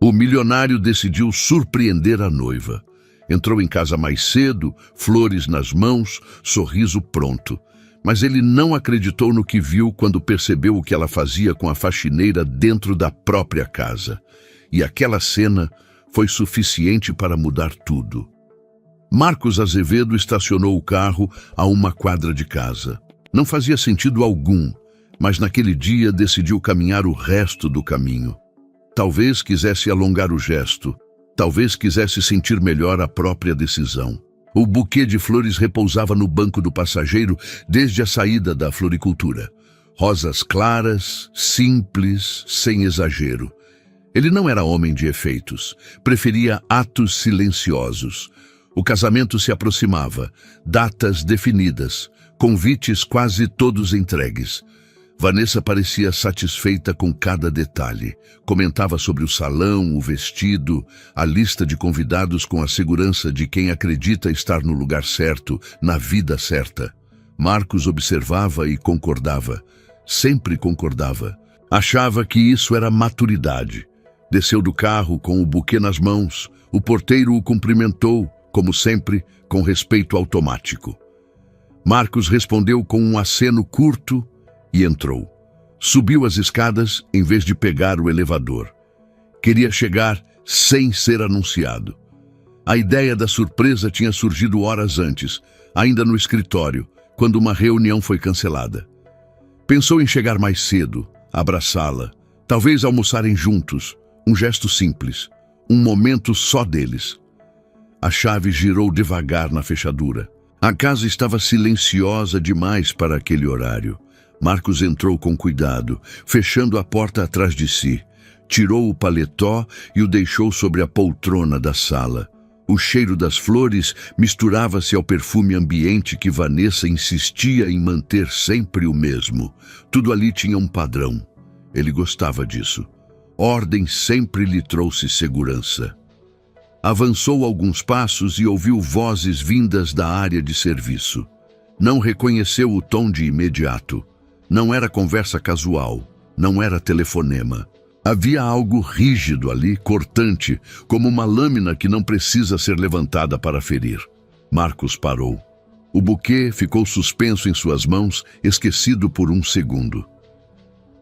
O milionário decidiu surpreender a noiva. Entrou em casa mais cedo, flores nas mãos, sorriso pronto. Mas ele não acreditou no que viu quando percebeu o que ela fazia com a faxineira dentro da própria casa. E aquela cena foi suficiente para mudar tudo. Marcos Azevedo estacionou o carro a uma quadra de casa. Não fazia sentido algum, mas naquele dia decidiu caminhar o resto do caminho. Talvez quisesse alongar o gesto, talvez quisesse sentir melhor a própria decisão. O buquê de flores repousava no banco do passageiro desde a saída da floricultura. Rosas claras, simples, sem exagero. Ele não era homem de efeitos, preferia atos silenciosos. O casamento se aproximava, datas definidas, convites quase todos entregues. Vanessa parecia satisfeita com cada detalhe. Comentava sobre o salão, o vestido, a lista de convidados com a segurança de quem acredita estar no lugar certo, na vida certa. Marcos observava e concordava. Sempre concordava. Achava que isso era maturidade. Desceu do carro com o buquê nas mãos. O porteiro o cumprimentou, como sempre, com respeito automático. Marcos respondeu com um aceno curto e entrou. Subiu as escadas em vez de pegar o elevador. Queria chegar sem ser anunciado. A ideia da surpresa tinha surgido horas antes, ainda no escritório, quando uma reunião foi cancelada. Pensou em chegar mais cedo, abraçá-la, talvez almoçarem juntos, um gesto simples, um momento só deles. A chave girou devagar na fechadura. A casa estava silenciosa demais para aquele horário. Marcos entrou com cuidado, fechando a porta atrás de si. Tirou o paletó e o deixou sobre a poltrona da sala. O cheiro das flores misturava-se ao perfume ambiente que Vanessa insistia em manter sempre o mesmo. Tudo ali tinha um padrão. Ele gostava disso. Ordem sempre lhe trouxe segurança. Avançou alguns passos e ouviu vozes vindas da área de serviço. Não reconheceu o tom de imediato. Não era conversa casual, não era telefonema. Havia algo rígido ali, cortante, como uma lâmina que não precisa ser levantada para ferir. Marcos parou. O buquê ficou suspenso em suas mãos, esquecido por um segundo.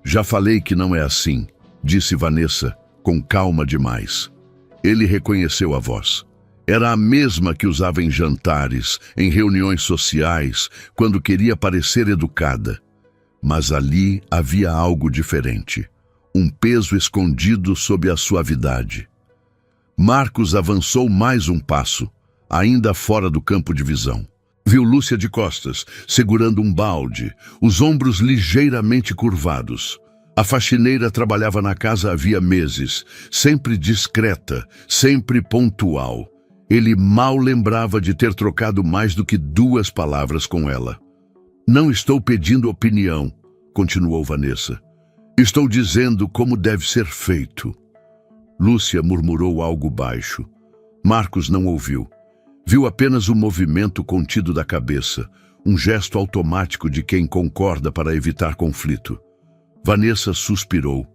Já falei que não é assim, disse Vanessa, com calma demais. Ele reconheceu a voz. Era a mesma que usava em jantares, em reuniões sociais, quando queria parecer educada. Mas ali havia algo diferente, um peso escondido sob a suavidade. Marcos avançou mais um passo, ainda fora do campo de visão. Viu Lúcia de costas, segurando um balde, os ombros ligeiramente curvados. A faxineira trabalhava na casa havia meses, sempre discreta, sempre pontual. Ele mal lembrava de ter trocado mais do que 2 palavras com ela. Não estou pedindo opinião, continuou Vanessa. Estou dizendo como deve ser feito. Lúcia murmurou algo baixo. Marcos não ouviu. Viu apenas o movimento contido da cabeça, um gesto automático de quem concorda para evitar conflito. Vanessa suspirou,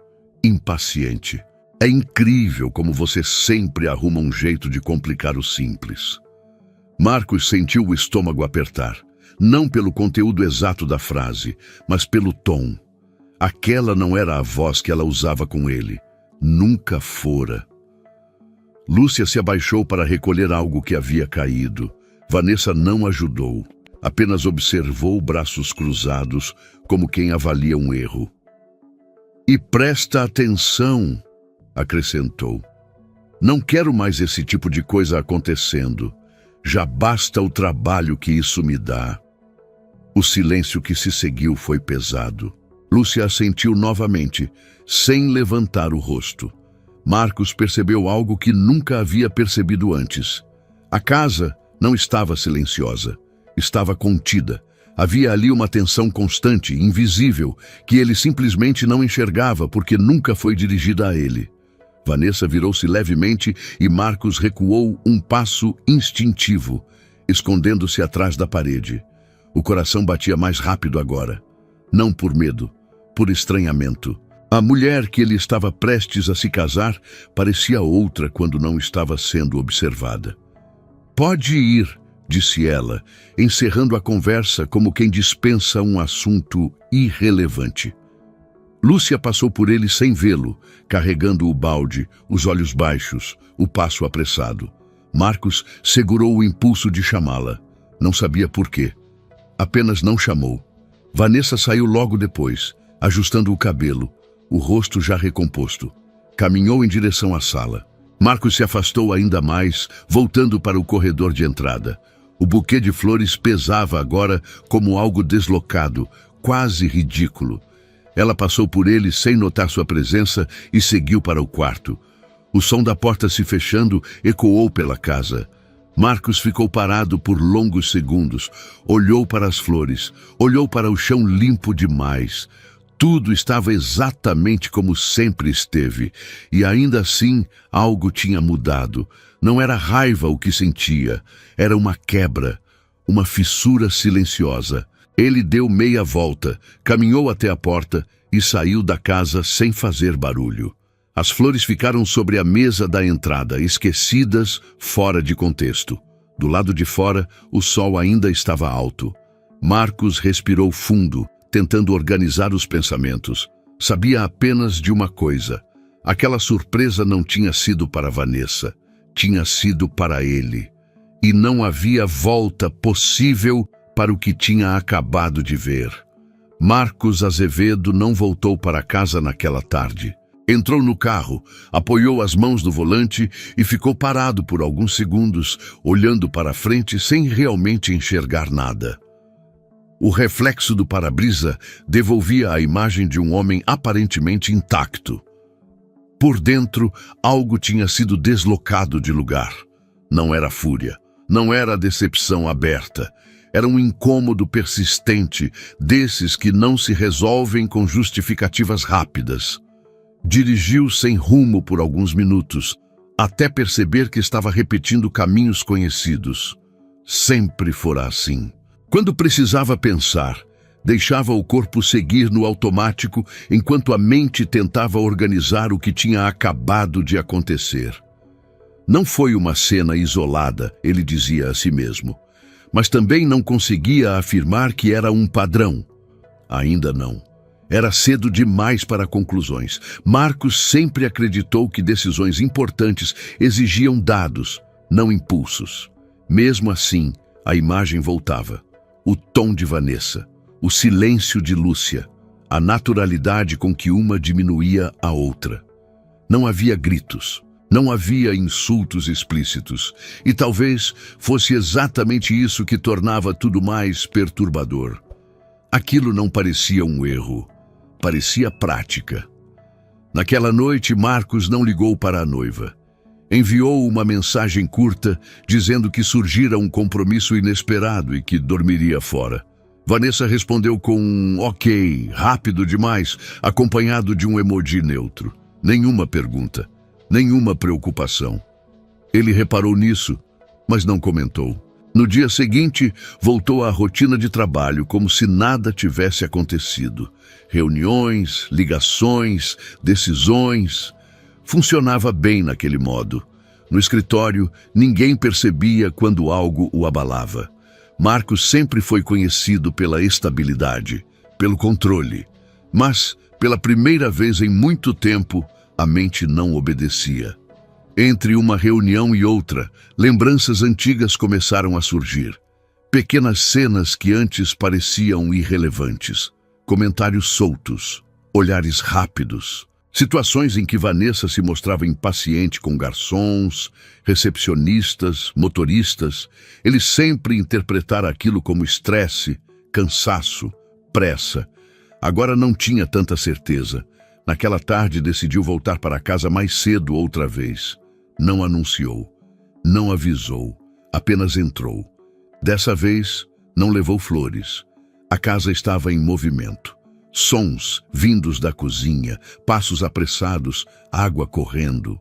impaciente. É incrível como você sempre arruma um jeito de complicar o simples. Marcos sentiu o estômago apertar. Não pelo conteúdo exato da frase, mas pelo tom. Aquela não era a voz que ela usava com ele. Nunca fora. Lúcia se abaixou para recolher algo que havia caído. Vanessa não ajudou. Apenas observou braços cruzados, como quem avalia um erro. E presta atenção, acrescentou. Não quero mais esse tipo de coisa acontecendo. Já basta o trabalho que isso me dá. O silêncio que se seguiu foi pesado. Lúcia assentiu novamente, sem levantar o rosto. Marcos percebeu algo que nunca havia percebido antes. A casa não estava silenciosa, estava contida. Havia ali uma tensão constante, invisível, que ele simplesmente não enxergava porque nunca foi dirigida a ele. Vanessa virou-se levemente e Marcos recuou um passo instintivo, escondendo-se atrás da parede. O coração batia mais rápido agora. Não por medo, por estranhamento. A mulher que ele estava prestes a se casar parecia outra quando não estava sendo observada. "Pode ir", disse ela, encerrando a conversa como quem dispensa um assunto irrelevante. Lúcia passou por ele sem vê-lo, carregando o balde, os olhos baixos, o passo apressado. Marcos segurou o impulso de chamá-la. Não sabia por quê. Apenas não chamou. Vanessa saiu logo depois, ajustando o cabelo, o rosto já recomposto. Caminhou em direção à sala. Marcos se afastou ainda mais, voltando para o corredor de entrada. O buquê de flores pesava agora como algo deslocado, quase ridículo. Ela passou por ele sem notar sua presença e seguiu para o quarto. O som da porta se fechando ecoou pela casa. Marcos ficou parado por longos segundos. Olhou para as flores, olhou para o chão limpo demais. Tudo estava exatamente como sempre esteve, e ainda assim algo tinha mudado. Não era raiva o que sentia, era uma quebra, uma fissura silenciosa. Ele deu meia volta, caminhou até a porta e saiu da casa sem fazer barulho. As flores ficaram sobre a mesa da entrada, esquecidas, fora de contexto. Do lado de fora, o sol ainda estava alto. Marcos respirou fundo, tentando organizar os pensamentos. Sabia apenas de uma coisa. Aquela surpresa não tinha sido para Vanessa, tinha sido para ele. E não havia volta possível para o que tinha acabado de ver. Marcos Azevedo não voltou para casa naquela tarde. Entrou no carro, apoiou as mãos no volante e ficou parado por alguns segundos, olhando para frente sem realmente enxergar nada. O reflexo do para-brisa devolvia a imagem de um homem aparentemente intacto. Por dentro, algo tinha sido deslocado de lugar. Não era fúria, não era decepção aberta. Era um incômodo persistente, desses que não se resolvem com justificativas rápidas. Dirigiu sem rumo por alguns minutos, até perceber que estava repetindo caminhos conhecidos. Sempre fora assim. Quando precisava pensar, deixava o corpo seguir no automático enquanto a mente tentava organizar o que tinha acabado de acontecer. Não foi uma cena isolada, ele dizia a si mesmo, mas também não conseguia afirmar que era um padrão. Ainda não. Era cedo demais para conclusões. Marcos sempre acreditou que decisões importantes exigiam dados, não impulsos. Mesmo assim, a imagem voltava. O tom de Vanessa, o silêncio de Lúcia, a naturalidade com que uma diminuía a outra. Não havia gritos, não havia insultos explícitos, e talvez fosse exatamente isso que tornava tudo mais perturbador. Aquilo não parecia um erro, parecia prática. Naquela noite, Marcos não ligou para a noiva. Enviou uma mensagem curta dizendo que surgira um compromisso inesperado e que dormiria fora. Vanessa respondeu com um ok, rápido demais, acompanhado de um emoji neutro. Nenhuma pergunta, nenhuma preocupação. Ele reparou nisso, mas não comentou. No dia seguinte, voltou à rotina de trabalho como se nada tivesse acontecido. Reuniões, ligações, decisões. Funcionava bem naquele modo. No escritório, ninguém percebia quando algo o abalava. Marcos sempre foi conhecido pela estabilidade, pelo controle. Mas, pela primeira vez em muito tempo, a mente não obedecia. Entre uma reunião e outra, lembranças antigas começaram a surgir. Pequenas cenas que antes pareciam irrelevantes. Comentários soltos, olhares rápidos. Situações em que Vanessa se mostrava impaciente com garçons, recepcionistas, motoristas. Ele sempre interpretara aquilo como estresse, cansaço, pressa. Agora não tinha tanta certeza. Naquela tarde decidiu voltar para casa mais cedo outra vez. Não anunciou, não avisou, apenas entrou. Dessa vez, não levou flores. A casa estava em movimento. Sons vindos da cozinha, passos apressados, água correndo.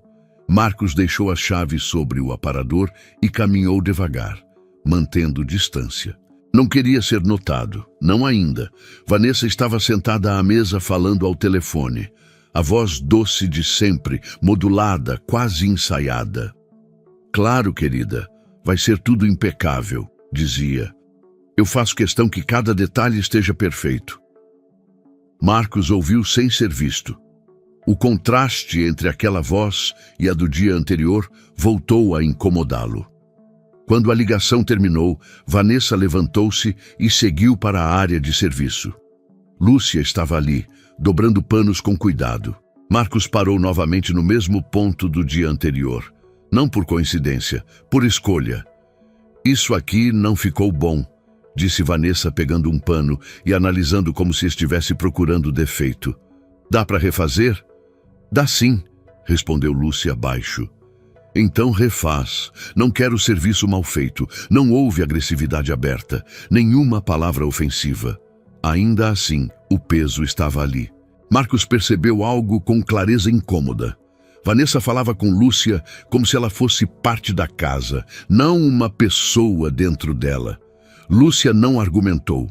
Marcos deixou a chave sobre o aparador e caminhou devagar, mantendo distância. Não queria ser notado, não ainda. Vanessa estava sentada à mesa falando ao telefone. a voz doce de sempre, modulada, quase ensaiada. Claro, querida, vai ser tudo impecável, dizia. Eu faço questão que cada detalhe esteja perfeito. Marcos ouviu sem ser visto. O contraste entre aquela voz e a do dia anterior voltou a incomodá-lo. Quando a ligação terminou, Vanessa levantou-se e seguiu para a área de serviço. Lúcia estava ali, dobrando panos com cuidado. Marcos parou novamente no mesmo ponto do dia anterior. Não por coincidência, por escolha. Isso aqui não ficou bom, disse Vanessa pegando um pano e analisando como se estivesse procurando defeito. Dá para refazer? Dá sim, respondeu Lúcia baixo. Então refaz. Não quero serviço mal feito. Não houve agressividade aberta, nenhuma palavra ofensiva. Ainda assim, o peso estava ali. Marcos percebeu algo com clareza incômoda. Vanessa falava com Lúcia como se ela fosse parte da casa, não uma pessoa dentro dela. Lúcia não argumentou,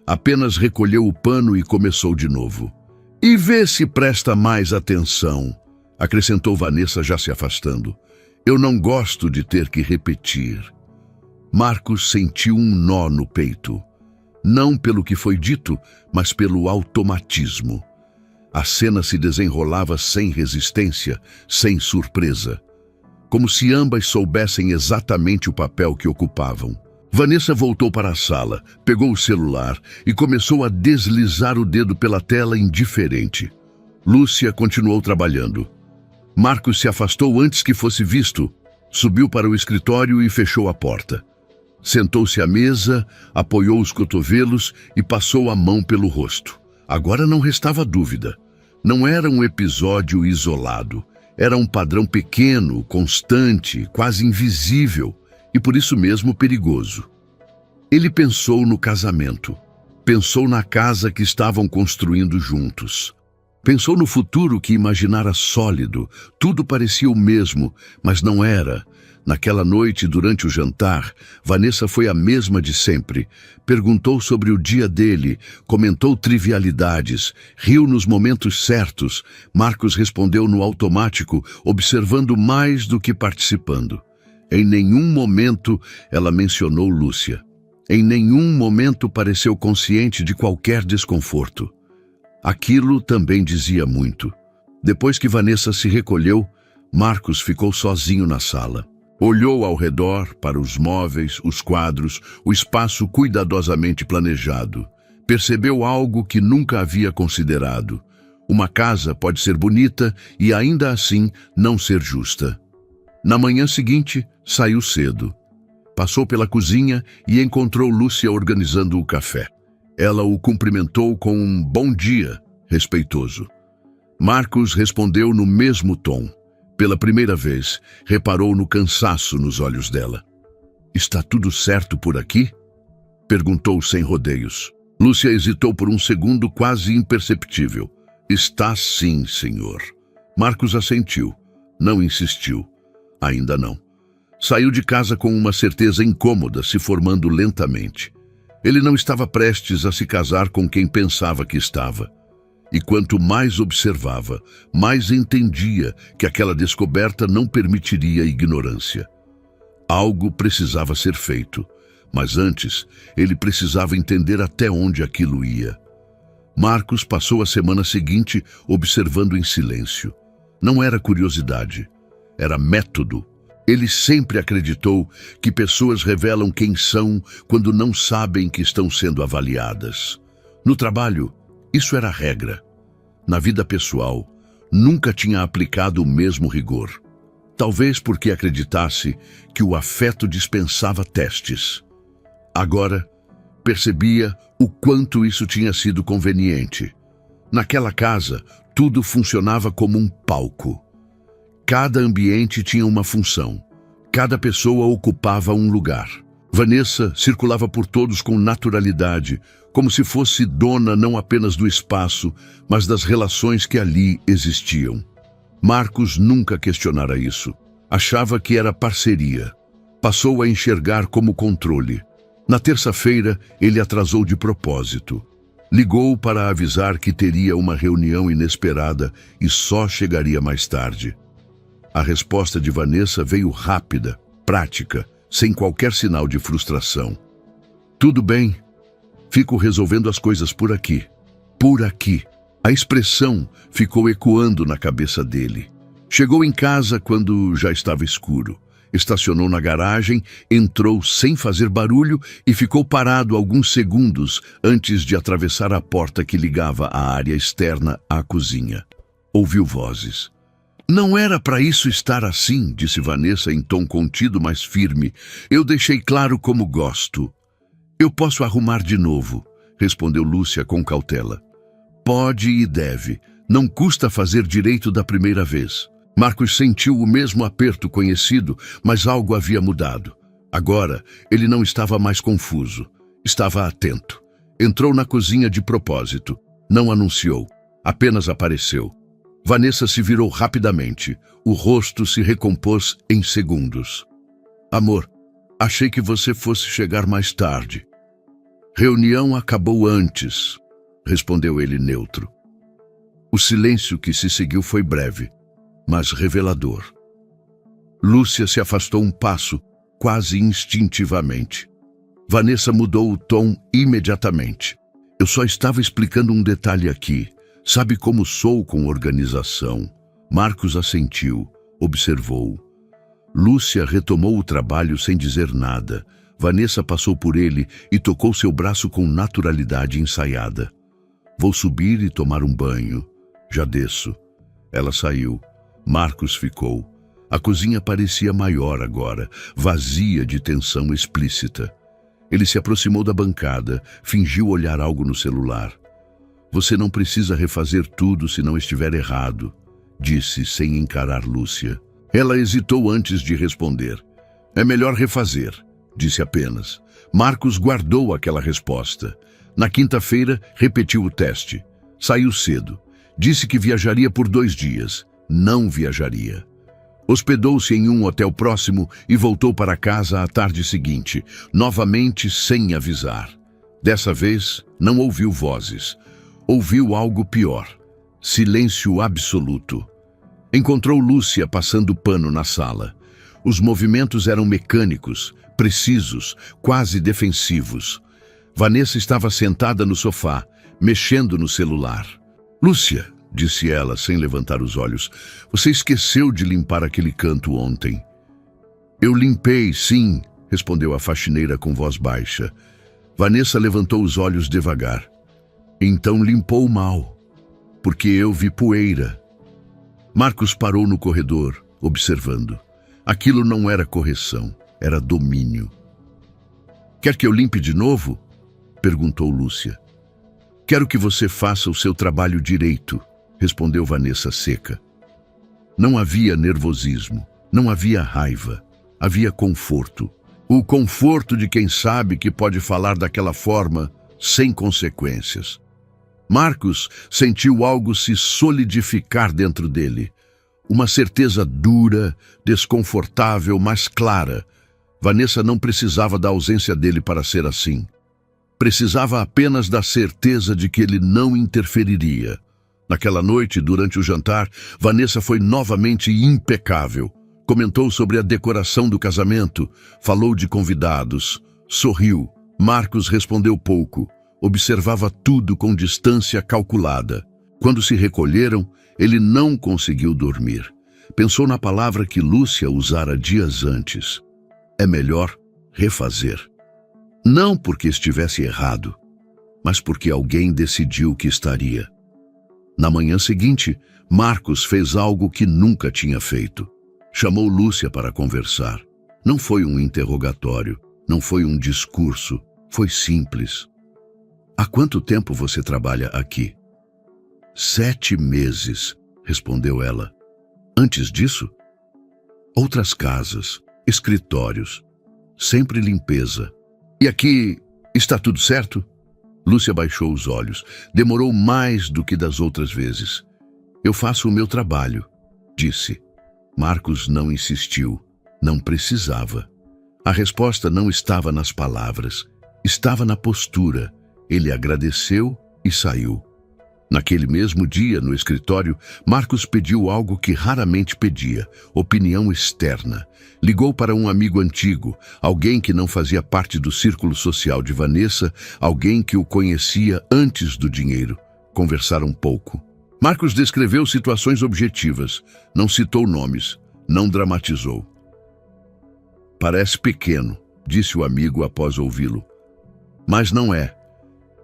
apenas recolheu o pano e começou de novo. E vê se presta mais atenção, acrescentou Vanessa já se afastando. Eu não gosto de ter que repetir. Marcos sentiu um nó no peito. Não pelo que foi dito, mas pelo automatismo. A cena se desenrolava sem resistência, sem surpresa. Como se ambas soubessem exatamente o papel que ocupavam. Vanessa voltou para a sala, pegou o celular e começou a deslizar o dedo pela tela indiferente. Lúcia continuou trabalhando. Marcos se afastou antes que fosse visto, subiu para o escritório e fechou a porta. Sentou-se à mesa, apoiou os cotovelos e passou a mão pelo rosto. Agora não restava dúvida. Não era um episódio isolado. Era um padrão pequeno, constante, quase invisível e por isso mesmo perigoso. Ele pensou no casamento. Pensou na casa que estavam construindo juntos. Pensou no futuro que imaginara sólido. Tudo parecia o mesmo, mas não era. Naquela noite, durante o jantar, Vanessa foi a mesma de sempre. Perguntou sobre o dia dele, comentou trivialidades, riu nos momentos certos. Marcos respondeu no automático, observando mais do que participando. Em nenhum momento ela mencionou Lúcia. Em nenhum momento pareceu consciente de qualquer desconforto. Aquilo também dizia muito. Depois que Vanessa se recolheu, Marcos ficou sozinho na sala. Olhou ao redor para os móveis, os quadros, o espaço cuidadosamente planejado. Percebeu algo que nunca havia considerado. Uma casa pode ser bonita e ainda assim não ser justa. Na manhã seguinte, saiu cedo. Passou pela cozinha e encontrou Lúcia organizando o café. Ela o cumprimentou com um bom dia, respeitoso. Marcos respondeu no mesmo tom. Pela primeira vez, reparou no cansaço nos olhos dela. Está tudo certo por aqui? Perguntou sem rodeios. Lúcia hesitou por um segundo quase imperceptível. Está sim, senhor. Marcos assentiu. Não insistiu. Ainda não. Saiu de casa com uma certeza incômoda se formando lentamente. Ele não estava prestes a se casar com quem pensava que estava. E quanto mais observava, mais entendia que aquela descoberta não permitiria ignorância. Algo precisava ser feito, mas antes ele precisava entender até onde aquilo ia. Marcos passou a semana seguinte observando em silêncio. Não era curiosidade, era método. Ele sempre acreditou que pessoas revelam quem são quando não sabem que estão sendo avaliadas. No trabalho, isso era a regra. Na vida pessoal, nunca tinha aplicado o mesmo rigor. Talvez porque acreditasse que o afeto dispensava testes. Agora, percebia o quanto isso tinha sido conveniente. Naquela casa, tudo funcionava como um palco. Cada ambiente tinha uma função. Cada pessoa ocupava um lugar. Vanessa circulava por todos com naturalidade, como se fosse dona não apenas do espaço, mas das relações que ali existiam. Marcos nunca questionara isso. Achava que era parceria. Passou a enxergar como controle. Na terça-feira, ele atrasou de propósito. Ligou para avisar que teria uma reunião inesperada e só chegaria mais tarde. A resposta de Vanessa veio rápida, prática, sem qualquer sinal de frustração. Tudo bem, fico resolvendo as coisas por aqui. Por aqui. A expressão ficou ecoando na cabeça dele. Chegou em casa quando já estava escuro. Estacionou na garagem, entrou sem fazer barulho e ficou parado alguns segundos antes de atravessar a porta que ligava a área externa à cozinha. Ouviu vozes. Não era para isso estar assim, disse Vanessa em tom contido, mas firme. Eu deixei claro como gosto. Eu posso arrumar de novo, respondeu Lúcia com cautela. Pode e deve. Não custa fazer direito da primeira vez. Marcos sentiu o mesmo aperto conhecido, mas algo havia mudado. Agora, ele não estava mais confuso. Estava atento. Entrou na cozinha de propósito. Não anunciou. Apenas apareceu. Vanessa se virou rapidamente. O rosto se recompôs em segundos. Amor, achei que você fosse chegar mais tarde. Reunião acabou antes, respondeu ele neutro. O silêncio que se seguiu foi breve, mas revelador. Lúcia se afastou um passo, quase instintivamente. Vanessa mudou o tom imediatamente. Eu só estava explicando um detalhe aqui. Sabe como sou com organização? Marcos assentiu, observou. Lúcia retomou o trabalho sem dizer nada. Vanessa passou por ele e tocou seu braço com naturalidade ensaiada. Vou subir e tomar um banho. Já desço. Ela saiu. Marcos ficou. A cozinha parecia maior agora, vazia de tensão explícita. Ele se aproximou da bancada, fingiu olhar algo no celular. Você não precisa refazer tudo se não estiver errado, disse sem encarar Lúcia. Ela hesitou antes de responder. É melhor refazer, disse apenas. Marcos guardou aquela resposta. Na quinta-feira, repetiu o teste. Saiu cedo. Disse que viajaria por 2 dias. Não viajaria. Hospedou-se em um hotel próximo e voltou para casa à tarde seguinte, novamente sem avisar. Dessa vez, não ouviu vozes. Ouviu algo pior. Silêncio absoluto. Encontrou Lúcia passando pano na sala. Os movimentos eram mecânicos, precisos, quase defensivos. Vanessa estava sentada no sofá, mexendo no celular. Lúcia, disse ela, sem levantar os olhos, você esqueceu de limpar aquele canto ontem. Eu limpei, sim, respondeu a faxineira com voz baixa. Vanessa levantou os olhos devagar. Então limpou mal, porque eu vi poeira. Marcos parou no corredor, observando. Aquilo não era correção, era domínio. Quer que eu limpe de novo? Perguntou Lúcia. Quero que você faça o seu trabalho direito, respondeu Vanessa seca. Não havia nervosismo, não havia raiva, havia conforto. O conforto de quem sabe que pode falar daquela forma sem consequências. Marcos sentiu algo se solidificar dentro dele. Uma certeza dura, desconfortável, mas clara. Vanessa não precisava da ausência dele para ser assim. Precisava apenas da certeza de que ele não interferiria. Naquela noite, durante o jantar, Vanessa foi novamente impecável. Comentou sobre a decoração do casamento, falou de convidados, sorriu. Marcos respondeu pouco, observava tudo com distância calculada. Quando se recolheram, ele não conseguiu dormir. Pensou na palavra que Lúcia usara dias antes. É melhor refazer. Não porque estivesse errado, mas porque alguém decidiu que estaria. Na manhã seguinte, Marcos fez algo que nunca tinha feito. Chamou Lúcia para conversar. Não foi um interrogatório, não foi um discurso, foi simples. Há quanto tempo você trabalha aqui? 7 meses, respondeu ela. Antes disso? Outras casas, escritórios, sempre limpeza. E aqui está tudo certo? Lúcia baixou os olhos. Demorou mais do que das outras vezes. Eu faço o meu trabalho, disse. Marcos não insistiu. Não precisava. A resposta não estava nas palavras. Estava na postura. Ele agradeceu e saiu. Naquele mesmo dia, no escritório, Marcos pediu algo que raramente pedia: opinião externa. Ligou para um amigo antigo, alguém que não fazia parte do círculo social de Vanessa, alguém que o conhecia antes do dinheiro. Conversaram pouco. Marcos descreveu situações objetivas, não citou nomes, não dramatizou. Parece pequeno, disse o amigo após ouvi-lo. Mas não é.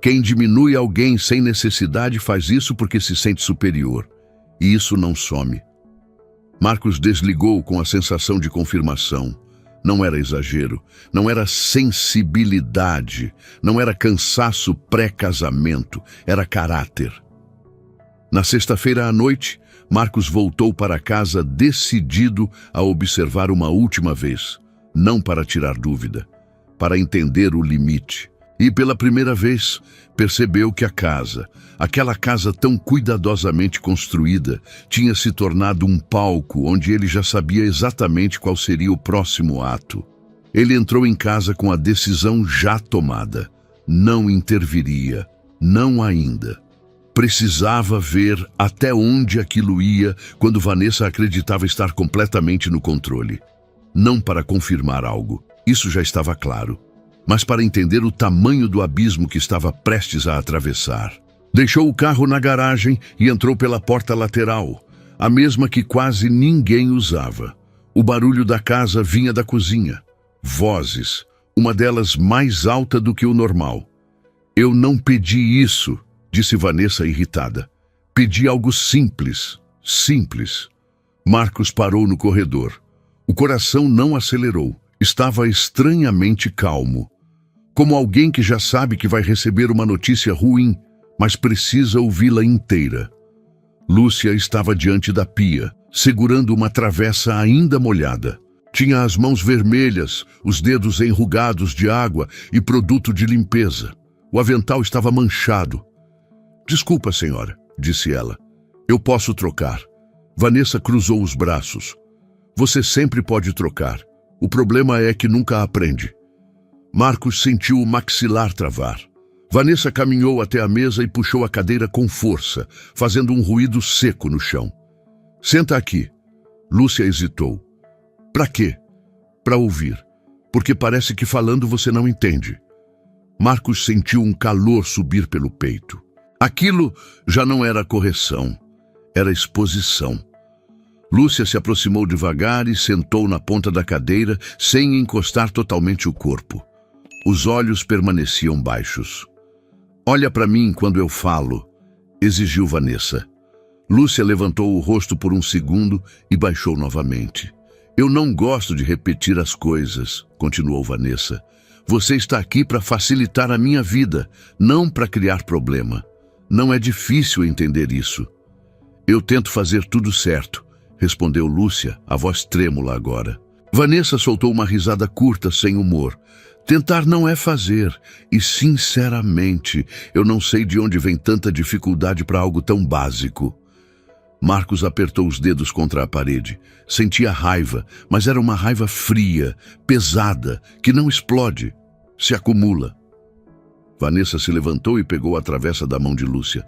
Quem diminui alguém sem necessidade faz isso porque se sente superior. E isso não some. Marcos desligou com a sensação de confirmação. Não era exagero, não era sensibilidade, não era cansaço pré-casamento, era caráter. Na sexta-feira à noite, Marcos voltou para casa decidido a observar uma última vez, não para tirar dúvida, para entender o limite. E pela primeira vez, percebeu que a casa, aquela casa tão cuidadosamente construída, tinha se tornado um palco onde ele já sabia exatamente qual seria o próximo ato. Ele entrou em casa com a decisão já tomada. Não interviria, não ainda. Precisava ver até onde aquilo ia quando Vanessa acreditava estar completamente no controle. Não para confirmar algo, isso já estava claro, mas para entender o tamanho do abismo que estava prestes a atravessar. Deixou o carro na garagem e entrou pela porta lateral, a mesma que quase ninguém usava. O barulho da casa vinha da cozinha. Vozes, uma delas mais alta do que o normal. Eu não pedi isso, disse Vanessa irritada. Pedi algo simples, simples. Marcos parou no corredor. O coração não acelerou. Estava estranhamente calmo. Como alguém que já sabe que vai receber uma notícia ruim, mas precisa ouvi-la inteira. Lúcia estava diante da pia, segurando uma travessa ainda molhada. Tinha as mãos vermelhas, os dedos enrugados de água e produto de limpeza. O avental estava manchado. Desculpa, senhora, disse ela. Eu posso trocar. Vanessa cruzou os braços. Você sempre pode trocar. O problema é que nunca aprende. Marcos sentiu o maxilar travar. Vanessa caminhou até a mesa e puxou a cadeira com força, fazendo um ruído seco no chão. Senta aqui. Lúcia hesitou. Pra quê? Pra ouvir. Porque parece que falando você não entende. Marcos sentiu um calor subir pelo peito. Aquilo já não era correção, era exposição. Lúcia se aproximou devagar e sentou na ponta da cadeira sem encostar totalmente o corpo. Os olhos permaneciam baixos. Olha para mim quando eu falo, exigiu Vanessa. Lúcia levantou o rosto por um segundo e baixou novamente. Eu não gosto de repetir as coisas, continuou Vanessa. Você está aqui para facilitar a minha vida, não para criar problema. Não é difícil entender isso. Eu tento fazer tudo certo, respondeu Lúcia, a voz trêmula agora. Vanessa soltou uma risada curta, sem humor. Tentar não é fazer, e sinceramente, eu não sei de onde vem tanta dificuldade para algo tão básico. Marcos apertou os dedos contra a parede. Sentia raiva, mas era uma raiva fria, pesada, que não explode, se acumula. Vanessa se levantou e pegou a travessa da mão de Lúcia.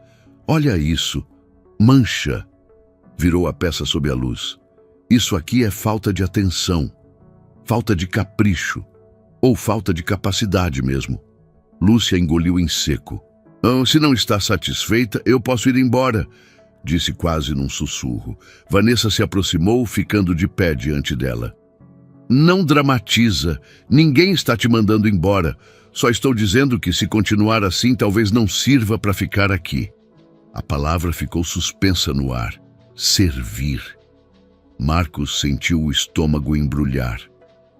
Olha isso, mancha. Virou a peça sob a luz. Isso aqui é falta de atenção, falta de capricho, ou falta de capacidade mesmo. Lúcia engoliu em seco. Se não está satisfeita, eu posso ir embora, disse quase num sussurro. Vanessa se aproximou, ficando de pé diante dela. Não dramatiza. Ninguém está te mandando embora. Só estou dizendo que se continuar assim, talvez não sirva para ficar aqui. A palavra ficou suspensa no ar. Servir. Marcos sentiu o estômago embrulhar.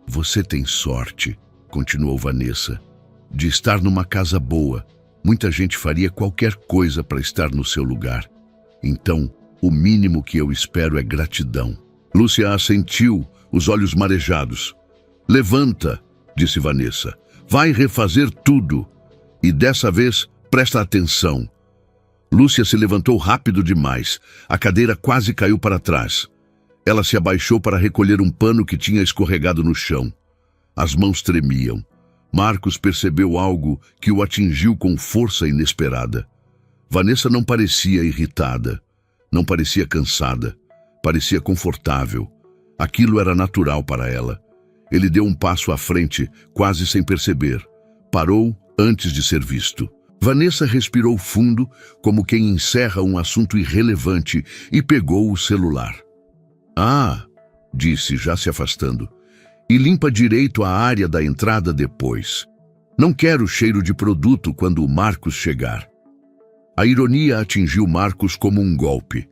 Você tem sorte, continuou Vanessa, de estar numa casa boa. Muita gente faria qualquer coisa para estar no seu lugar. Então, o mínimo que eu espero é gratidão. Lúcia assentiu, os olhos marejados. Levanta, disse Vanessa. Vai refazer tudo. E dessa vez, presta atenção. Lúcia se levantou rápido demais. A cadeira quase caiu para trás. Ela se abaixou para recolher um pano que tinha escorregado no chão. As mãos tremiam. Marcos percebeu algo que o atingiu com força inesperada. Vanessa não parecia irritada, não parecia cansada, parecia confortável. Aquilo era natural para ela. Ele deu um passo à frente, quase sem perceber. Parou antes de ser visto. Vanessa respirou fundo, como quem encerra um assunto irrelevante, e pegou o celular. "Ah", disse, já se afastando. "E limpa direito a área da entrada depois. Não quero cheiro de produto quando o Marcos chegar." A ironia atingiu Marcos como um golpe.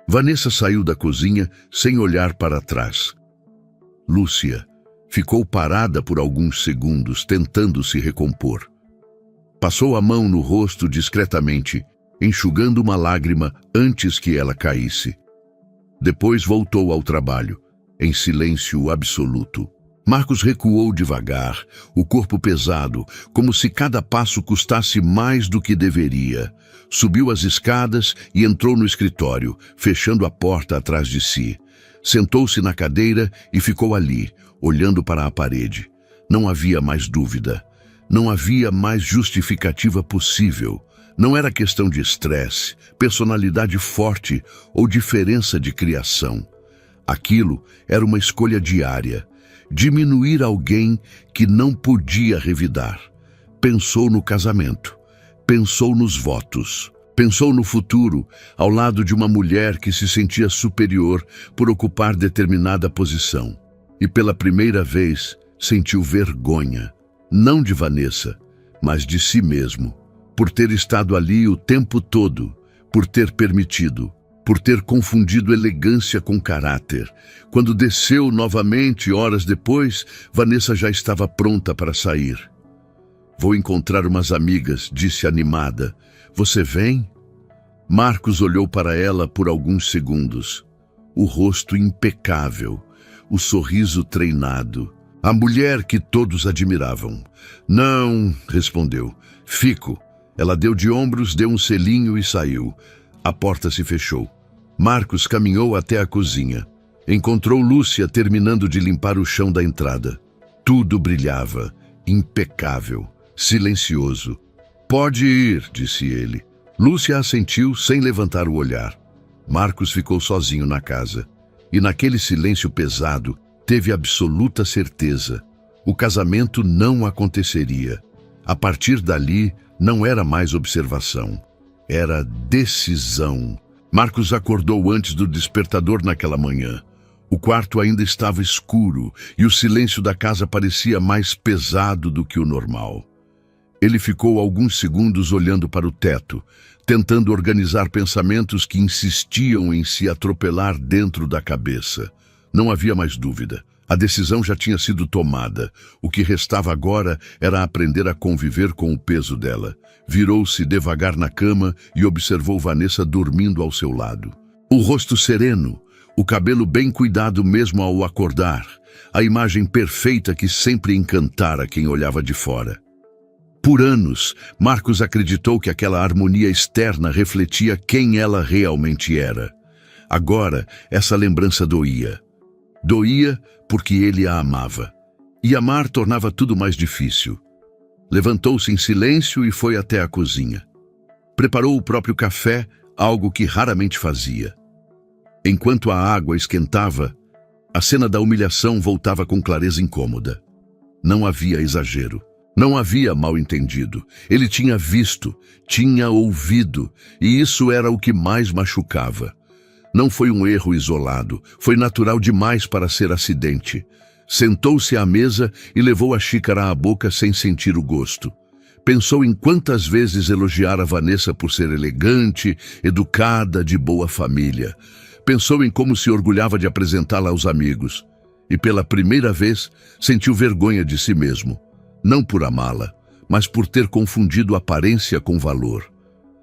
Vanessa saiu da cozinha sem olhar para trás. Lúcia ficou parada por alguns segundos, tentando se recompor. Passou a mão no rosto discretamente, enxugando uma lágrima antes que ela caísse. Depois voltou ao trabalho, em silêncio absoluto. Marcos recuou devagar, o corpo pesado, como se cada passo custasse mais do que deveria. Subiu as escadas e entrou no escritório, fechando a porta atrás de si. Sentou-se na cadeira e ficou ali, olhando para a parede. Não havia mais dúvida. Não havia mais justificativa possível. Não era questão de estresse, personalidade forte ou diferença de criação. Aquilo era uma escolha diária. Diminuir alguém que não podia revidar. Pensou no casamento. Pensou nos votos. Pensou no futuro, ao lado de uma mulher que se sentia superior por ocupar determinada posição. E pela primeira vez sentiu vergonha, não de Vanessa, mas de si mesmo, por ter estado ali o tempo todo, por ter permitido, por ter confundido elegância com caráter. Quando desceu novamente, horas depois, Vanessa já estava pronta para sair. "Vou encontrar umas amigas", disse animada. "Você vem?" Marcos olhou para ela por alguns segundos. O rosto impecável, o sorriso treinado. A mulher que todos admiravam. "Não", respondeu. "Fico." Ela deu de ombros, deu um selinho e saiu. A porta se fechou. Marcos caminhou até a cozinha. Encontrou Lúcia terminando de limpar o chão da entrada. Tudo brilhava, impecável, silencioso. "Pode ir", disse ele. Lúcia assentiu sem levantar o olhar. Marcos ficou sozinho na casa. E naquele silêncio pesado, teve absoluta certeza. O casamento não aconteceria. A partir dali, não era mais observação. Era decisão. Marcos acordou antes do despertador naquela manhã. O quarto ainda estava escuro e o silêncio da casa parecia mais pesado do que o normal. Ele ficou alguns segundos olhando para o teto, tentando organizar pensamentos que insistiam em se atropelar dentro da cabeça. Não havia mais dúvida. A decisão já tinha sido tomada. O que restava agora era aprender a conviver com o peso dela. Virou-se devagar na cama e observou Vanessa dormindo ao seu lado. O rosto sereno, o cabelo bem cuidado mesmo ao acordar, a imagem perfeita que sempre encantara quem olhava de fora. Por anos, Marcos acreditou que aquela harmonia externa refletia quem ela realmente era. Agora, essa lembrança doía. Doía porque ele a amava. E amar tornava tudo mais difícil. Levantou-se em silêncio e foi até a cozinha. Preparou o próprio café, algo que raramente fazia. Enquanto a água esquentava, a cena da humilhação voltava com clareza incômoda. Não havia exagero. Não havia mal-entendido. Ele tinha visto, tinha ouvido, e isso era o que mais machucava. Não foi um erro isolado, foi natural demais para ser acidente. Sentou-se à mesa e levou a xícara à boca sem sentir o gosto. Pensou em quantas vezes elogiara Vanessa por ser elegante, educada, de boa família. Pensou em como se orgulhava de apresentá-la aos amigos. E pela primeira vez, sentiu vergonha de si mesmo. Não por amá-la, mas por ter confundido aparência com valor.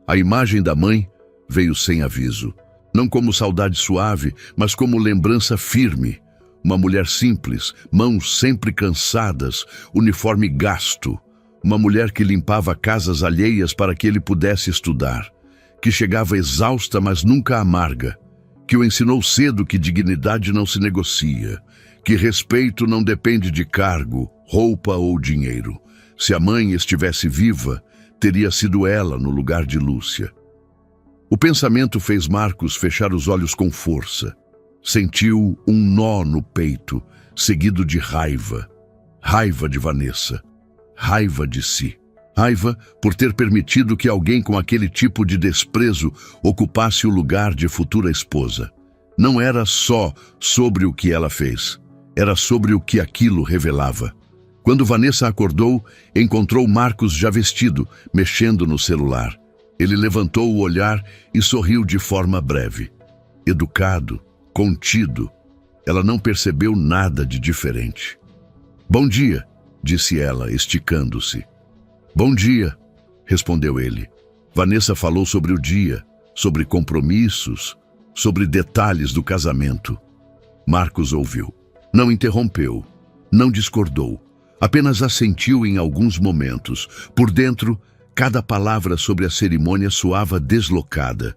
A imagem da mãe veio sem aviso. Não como saudade suave, mas como lembrança firme. Uma mulher simples, mãos sempre cansadas, uniforme gasto. Uma mulher que limpava casas alheias para que ele pudesse estudar. Que chegava exausta, mas nunca amarga. Que o ensinou cedo que dignidade não se negocia. Que respeito não depende de cargo, roupa ou dinheiro. Se a mãe estivesse viva, teria sido ela no lugar de Lúcia. O pensamento fez Marcos fechar os olhos com força. Sentiu um nó no peito, seguido de raiva. Raiva de Vanessa. Raiva de si. Raiva por ter permitido que alguém com aquele tipo de desprezo ocupasse o lugar de futura esposa. Não era só sobre o que ela fez, era sobre o que aquilo revelava. Quando Vanessa acordou, encontrou Marcos já vestido, mexendo no celular. Ele levantou o olhar e sorriu de forma breve. Educado, contido, ela não percebeu nada de diferente. "Bom dia", disse ela, esticando-se. "Bom dia", respondeu ele. Vanessa falou sobre o dia, sobre compromissos, sobre detalhes do casamento. Marcos ouviu. Não interrompeu, não discordou, apenas assentiu em alguns momentos. Por dentro, cada palavra sobre a cerimônia soava deslocada,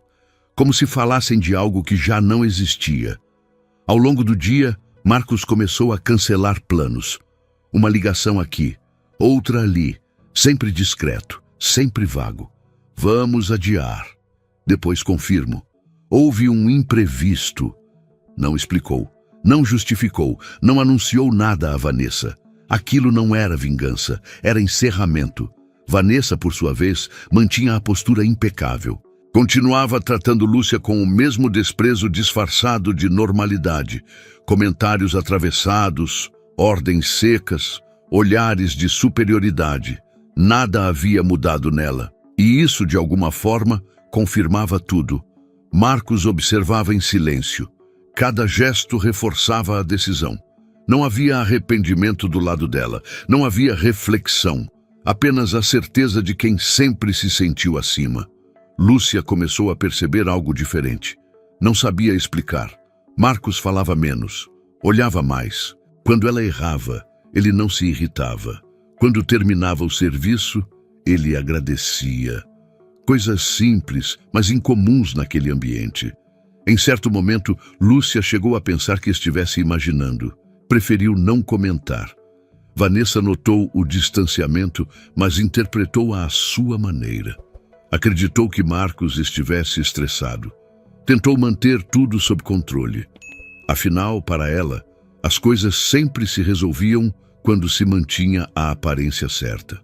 como se falassem de algo que já não existia. Ao longo do dia, Marcos começou a cancelar planos. Uma ligação aqui, outra ali, sempre discreto, sempre vago. "Vamos adiar. Depois confirmo. Houve um imprevisto." Não explicou, não justificou, não anunciou nada a Vanessa. Aquilo não era vingança, era encerramento. Vanessa, por sua vez, mantinha a postura impecável. Continuava tratando Lúcia com o mesmo desprezo disfarçado de normalidade. Comentários atravessados, ordens secas, olhares de superioridade. Nada havia mudado nela. E isso, de alguma forma, confirmava tudo. Marcos observava em silêncio. Cada gesto reforçava a decisão. Não havia arrependimento do lado dela, não havia reflexão, apenas a certeza de quem sempre se sentiu acima. Lúcia começou a perceber algo diferente. Não sabia explicar. Marcos falava menos, olhava mais. Quando ela errava, ele não se irritava. Quando terminava o serviço, ele agradecia. Coisas simples, mas incomuns naquele ambiente. Em certo momento, Lúcia chegou a pensar que estivesse imaginando. Preferiu não comentar. Vanessa notou o distanciamento, mas interpretou-a à sua maneira. Acreditou que Marcos estivesse estressado. Tentou manter tudo sob controle. Afinal, para ela, as coisas sempre se resolviam quando se mantinha a aparência certa.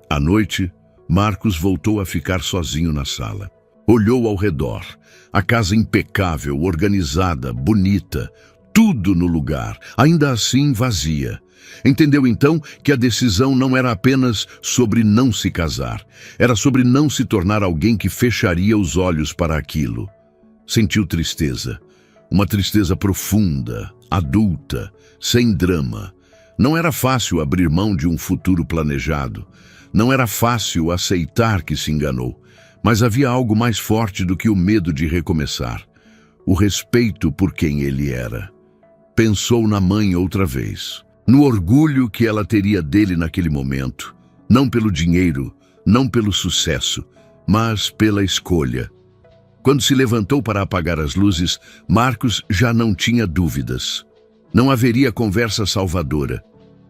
À noite, Marcos voltou a ficar sozinho na sala. Olhou ao redor. A casa impecável, organizada, bonita, tudo no lugar, ainda assim vazia. Entendeu então que a decisão não era apenas sobre não se casar, era sobre não se tornar alguém que fecharia os olhos para aquilo. Sentiu tristeza, uma tristeza profunda, adulta, sem drama. Não era fácil abrir mão de um futuro planejado, não era fácil aceitar que se enganou, mas havia algo mais forte do que o medo de recomeçar, o respeito por quem ele era. Pensou na mãe outra vez, no orgulho que ela teria dele naquele momento, não pelo dinheiro, não pelo sucesso, mas pela escolha. Quando se levantou para apagar as luzes, Marcos já não tinha dúvidas. Não haveria conversa salvadora,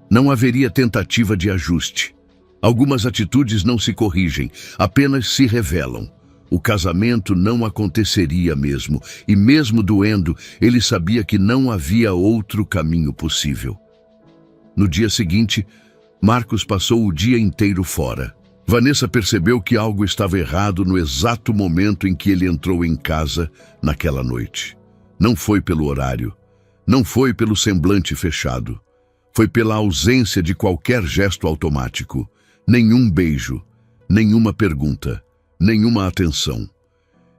não haveria tentativa de ajuste. Algumas atitudes não se corrigem, apenas se revelam. O casamento não aconteceria mesmo, e mesmo doendo, ele sabia que não havia outro caminho possível. No dia seguinte, Marcos passou o dia inteiro fora. Vanessa percebeu que algo estava errado no exato momento em que ele entrou em casa naquela noite. Não foi pelo horário, não foi pelo semblante fechado, foi pela ausência de qualquer gesto automático, nenhum beijo, nenhuma pergunta, nenhuma atenção.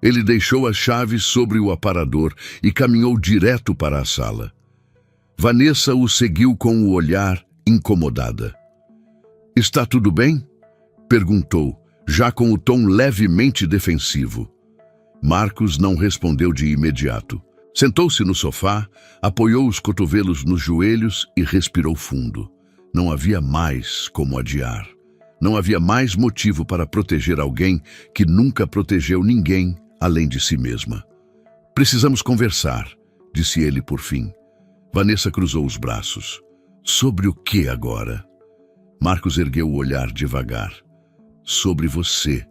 Ele deixou as chaves sobre o aparador e caminhou direto para a sala. Vanessa o seguiu com o olhar, incomodada. "Está tudo bem?" perguntou, já com o tom levemente defensivo. Marcos não respondeu de imediato. Sentou-se no sofá, apoiou os cotovelos nos joelhos e respirou fundo. Não havia mais como adiar. Não havia mais motivo para proteger alguém que nunca protegeu ninguém além de si mesma. "Precisamos conversar", disse ele por fim. Vanessa cruzou os braços. "Sobre o que agora?" Marcos ergueu o olhar devagar. "Sobre você."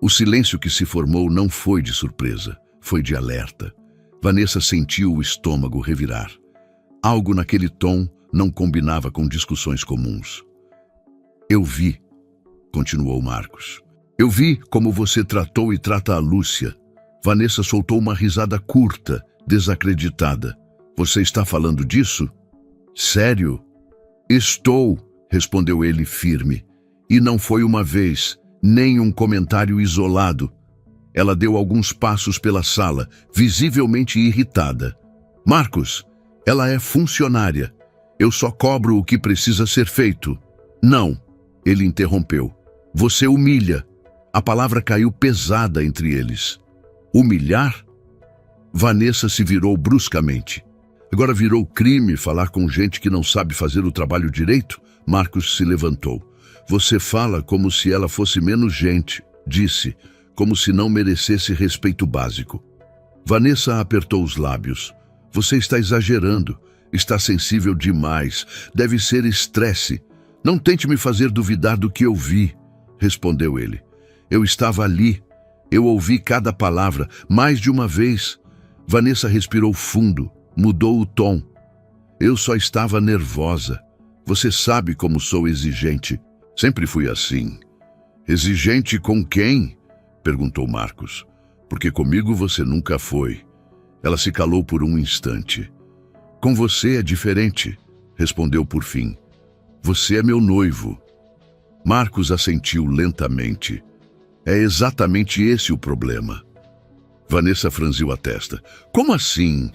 O silêncio que se formou não foi de surpresa, foi de alerta. Vanessa sentiu o estômago revirar. Algo naquele tom não combinava com discussões comuns. Eu vi, continuou Marcos. Eu vi como você tratou e trata a Lúcia. Vanessa soltou uma risada curta, desacreditada. Você está falando disso? Sério? Estou, respondeu ele firme. E não foi uma vez, nem um comentário isolado. Ela deu alguns passos pela sala, visivelmente irritada. Marcos, ela é funcionária. Eu só cobro o que precisa ser feito. Não, ele interrompeu. Você humilha. A palavra caiu pesada entre eles. Humilhar? Vanessa se virou bruscamente. Agora virou crime falar com gente que não sabe fazer o trabalho direito? Marcos se levantou. Você fala como se ela fosse menos gente, disse, como se não merecesse respeito básico. Vanessa apertou os lábios. Você está exagerando. Está sensível demais. Deve ser estresse. Não tente me fazer duvidar do que eu vi, respondeu ele. Eu estava ali. Eu ouvi cada palavra, mais de uma vez. Vanessa respirou fundo, mudou o tom. Eu só estava nervosa. Você sabe como sou exigente. Sempre fui assim. Exigente com quem? Perguntou Marcos. Porque comigo você nunca foi. Ela se calou por um instante. Com você é diferente, respondeu por fim. Você é meu noivo. Marcos assentiu lentamente. É exatamente esse o problema. Vanessa franziu a testa. Como assim?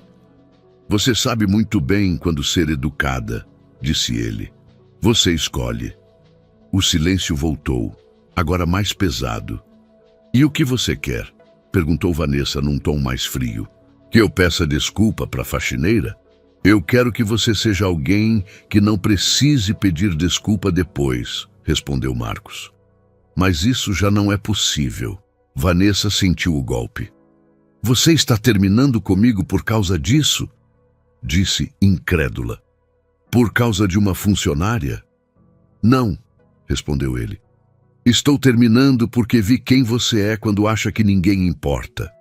Você sabe muito bem quando ser educada, disse ele. Você escolhe. O silêncio voltou, agora mais pesado. E o que você quer? Perguntou Vanessa num tom mais frio. Que eu peça desculpa para a faxineira? Eu quero que você seja alguém que não precise pedir desculpa depois, respondeu Marcos. Mas isso já não é possível. Vanessa sentiu o golpe. Você está terminando comigo por causa disso? Disse incrédula. Por causa de uma funcionária? Não, respondeu ele. Estou terminando porque vi quem você é quando acha que ninguém importa.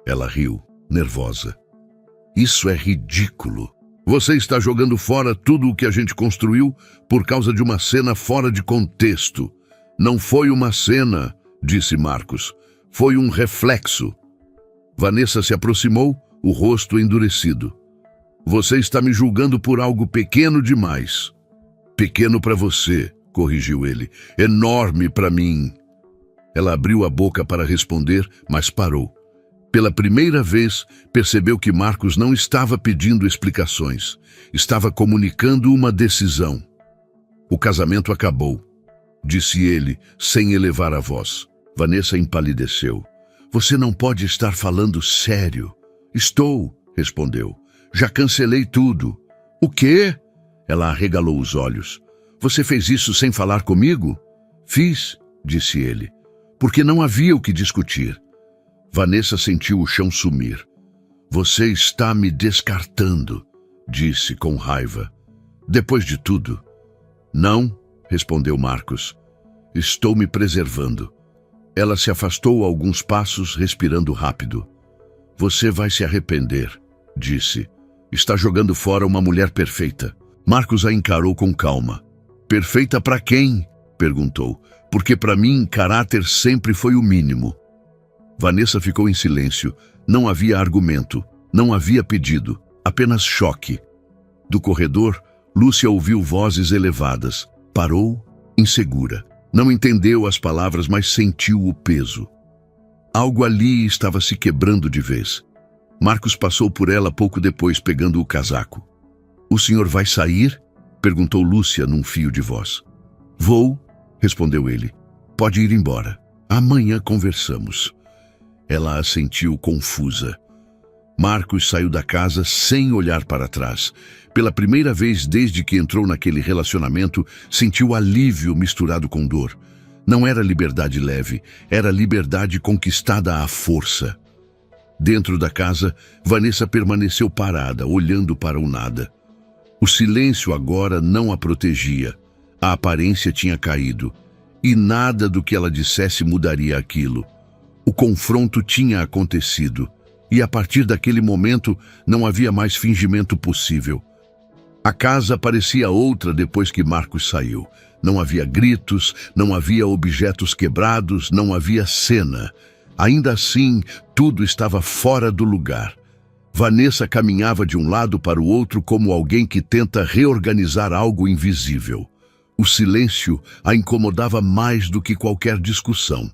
Ela riu, nervosa. Isso é ridículo. Você está jogando fora tudo o que a gente construiu por causa de uma cena fora de contexto. Não foi uma cena, disse Marcos. Foi um reflexo. Vanessa se aproximou, o rosto endurecido. Você está me julgando por algo pequeno demais. Pequeno para você, corrigiu ele. Enorme para mim. Ela abriu a boca para responder, mas parou. Pela primeira vez, percebeu que Marcos não estava pedindo explicações. Estava comunicando uma decisão. O casamento acabou, disse ele, sem elevar a voz. Vanessa empalideceu. Você não pode estar falando sério. Estou, respondeu. Já cancelei tudo. O quê? Ela arregalou os olhos. Você fez isso sem falar comigo? Fiz, disse ele, porque não havia o que discutir. Vanessa sentiu o chão sumir. Você está me descartando, disse com raiva. Depois de tudo. Não, respondeu Marcos. Estou me preservando. Ela se afastou alguns passos, respirando rápido. Você vai se arrepender, disse. Está jogando fora uma mulher perfeita. Marcos a encarou com calma. Perfeita para quem? Perguntou. Porque para mim, caráter sempre foi o mínimo. Vanessa ficou em silêncio. Não havia argumento, não havia pedido, apenas choque. Do corredor, Lúcia ouviu vozes elevadas. Parou, insegura. Não entendeu as palavras, mas sentiu o peso. Algo ali estava se quebrando de vez. Marcos passou por ela pouco depois, pegando o casaco. O senhor vai sair? Perguntou Lúcia num fio de voz. Vou, respondeu ele. Pode ir embora. Amanhã conversamos. Ela assentiu confusa. Marcos saiu da casa sem olhar para trás. Pela primeira vez desde que entrou naquele relacionamento, sentiu alívio misturado com dor. Não era liberdade leve, era liberdade conquistada à força. Dentro da casa, Vanessa permaneceu parada, olhando para o nada. O silêncio agora não a protegia. A aparência tinha caído. E nada do que ela dissesse mudaria aquilo. O confronto tinha acontecido, e a partir daquele momento não havia mais fingimento possível. A casa parecia outra depois que Marcos saiu. Não havia gritos, não havia objetos quebrados, não havia cena. Ainda assim, tudo estava fora do lugar. Vanessa caminhava de um lado para o outro como alguém que tenta reorganizar algo invisível. O silêncio a incomodava mais do que qualquer discussão.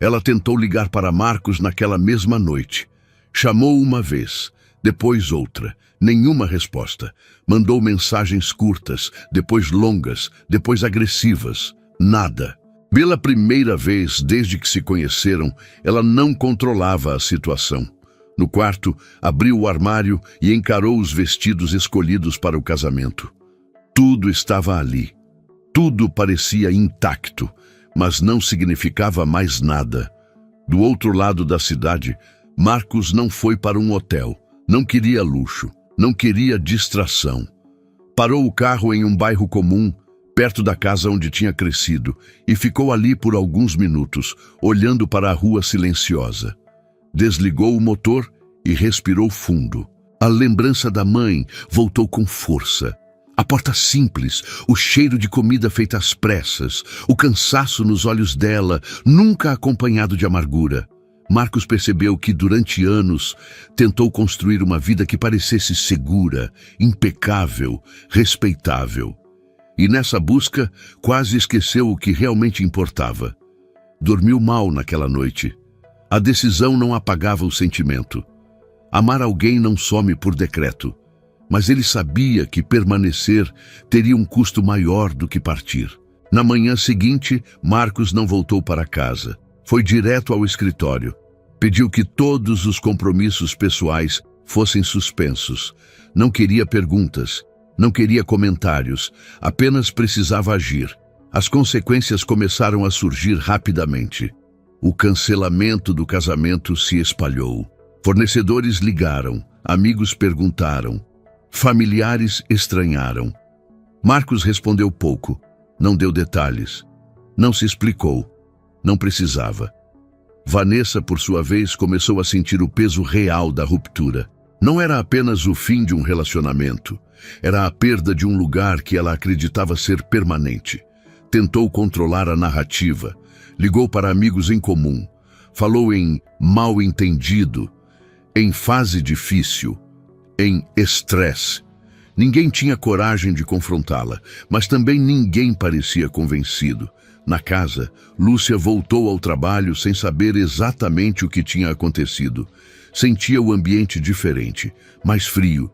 Ela tentou ligar para Marcos naquela mesma noite. Chamou uma vez, depois outra. Nenhuma resposta. Mandou mensagens curtas, depois longas, depois agressivas. Nada. Pela primeira vez desde que se conheceram, ela não controlava a situação. No quarto, abriu o armário e encarou os vestidos escolhidos para o casamento. Tudo estava ali. Tudo parecia intacto, mas não significava mais nada. Do outro lado da cidade, Marcos não foi para um hotel. Não queria luxo, não queria distração. Parou o carro em um bairro comum, perto da casa onde tinha crescido, e ficou ali por alguns minutos, olhando para a rua silenciosa. Desligou o motor e respirou fundo. A lembrança da mãe voltou com força. A porta simples, o cheiro de comida feita às pressas, o cansaço nos olhos dela, nunca acompanhado de amargura. Marcos percebeu que, durante anos, tentou construir uma vida que parecesse segura, impecável, respeitável. E nessa busca, quase esqueceu o que realmente importava. Dormiu mal naquela noite. A decisão não apagava o sentimento. Amar alguém não some por decreto. Mas ele sabia que permanecer teria um custo maior do que partir. Na manhã seguinte, Marcos não voltou para casa. Foi direto ao escritório. Pediu que todos os compromissos pessoais fossem suspensos. Não queria perguntas, não queria comentários, apenas precisava agir. As consequências começaram a surgir rapidamente. O cancelamento do casamento se espalhou. Fornecedores ligaram, amigos perguntaram, familiares estranharam. Marcos respondeu pouco, não deu detalhes, não se explicou, não precisava. Vanessa, por sua vez, começou a sentir o peso real da ruptura. Não era apenas o fim de um relacionamento, era a perda de um lugar que ela acreditava ser permanente. Tentou controlar a narrativa, ligou para amigos em comum, falou em mal entendido, em fase difícil, em estresse. Ninguém tinha coragem de confrontá-la, mas também ninguém parecia convencido. Na casa, Lúcia voltou ao trabalho sem saber exatamente o que tinha acontecido. Sentia o ambiente diferente, mais frio.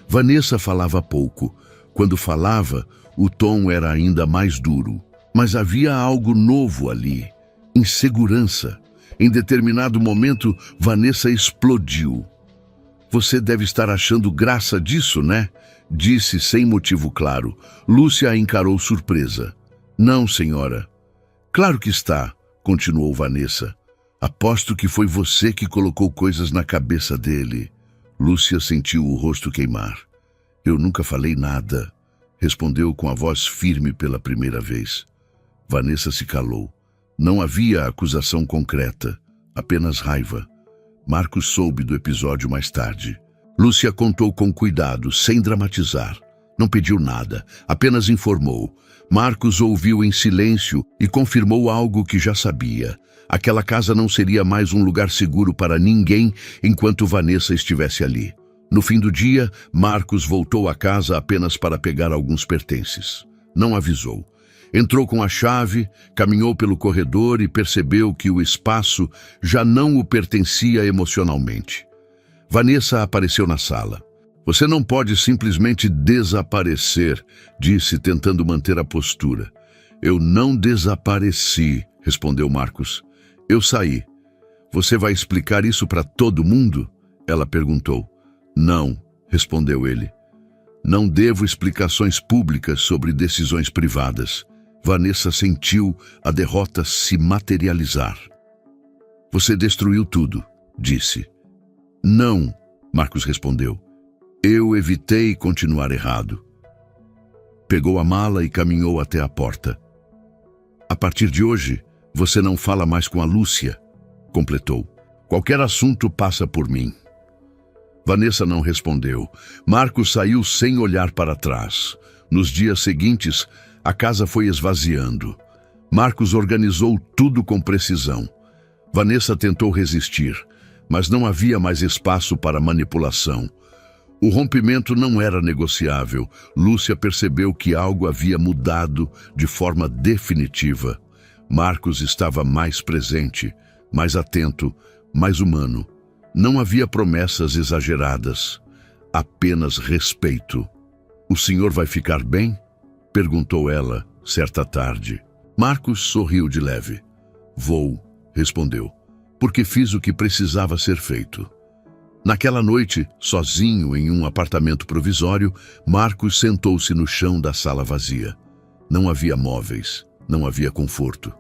Vanessa falava pouco. Quando falava, o tom era ainda mais duro. Mas havia algo novo ali. Insegurança. Em determinado momento, Vanessa explodiu. "Você deve estar achando graça disso, né?" Disse sem motivo claro. Lúcia a encarou surpresa. "Não, senhora." "Claro que está", continuou Vanessa. "Aposto que foi você que colocou coisas na cabeça dele." Lúcia sentiu o rosto queimar. "Eu nunca falei nada", respondeu com a voz firme pela primeira vez. Vanessa se calou. Não havia acusação concreta, apenas raiva. Marcos soube do episódio mais tarde. Lúcia contou com cuidado, sem dramatizar. Não pediu nada, apenas informou. Marcos ouviu em silêncio e confirmou algo que já sabia. Aquela casa não seria mais um lugar seguro para ninguém enquanto Vanessa estivesse ali. No fim do dia, Marcos voltou à casa apenas para pegar alguns pertences. Não avisou. Entrou com a chave, caminhou pelo corredor e percebeu que o espaço já não o pertencia emocionalmente. Vanessa apareceu na sala. "Você não pode simplesmente desaparecer", disse, tentando manter a postura. "Eu não desapareci", respondeu Marcos. "Eu saí." "Você vai explicar isso para todo mundo?" ela perguntou. "Não", respondeu ele. "Não devo explicações públicas sobre decisões privadas." Vanessa sentiu a derrota se materializar. "Você destruiu tudo", disse. "Não", Marcos respondeu. "Eu evitei continuar errado." Pegou a mala e caminhou até a porta. "A partir de hoje, você não fala mais com a Lúcia." completou. Qualquer assunto passa por mim. Vanessa não respondeu. Marcos saiu sem olhar para trás. Nos dias seguintes, a casa foi esvaziando. Marcos organizou tudo com precisão. Vanessa tentou resistir, mas não havia mais espaço para manipulação. O rompimento não era negociável. Lúcia percebeu que algo havia mudado de forma definitiva. Marcos estava mais presente, mais atento, mais humano. Não havia promessas exageradas, apenas respeito. "O senhor vai ficar bem?" perguntou ela, certa tarde. Marcos sorriu de leve. "Vou", respondeu, "porque fiz o que precisava ser feito." Naquela noite, sozinho em um apartamento provisório, Marcos sentou-se no chão da sala vazia. Não havia móveis, não havia conforto.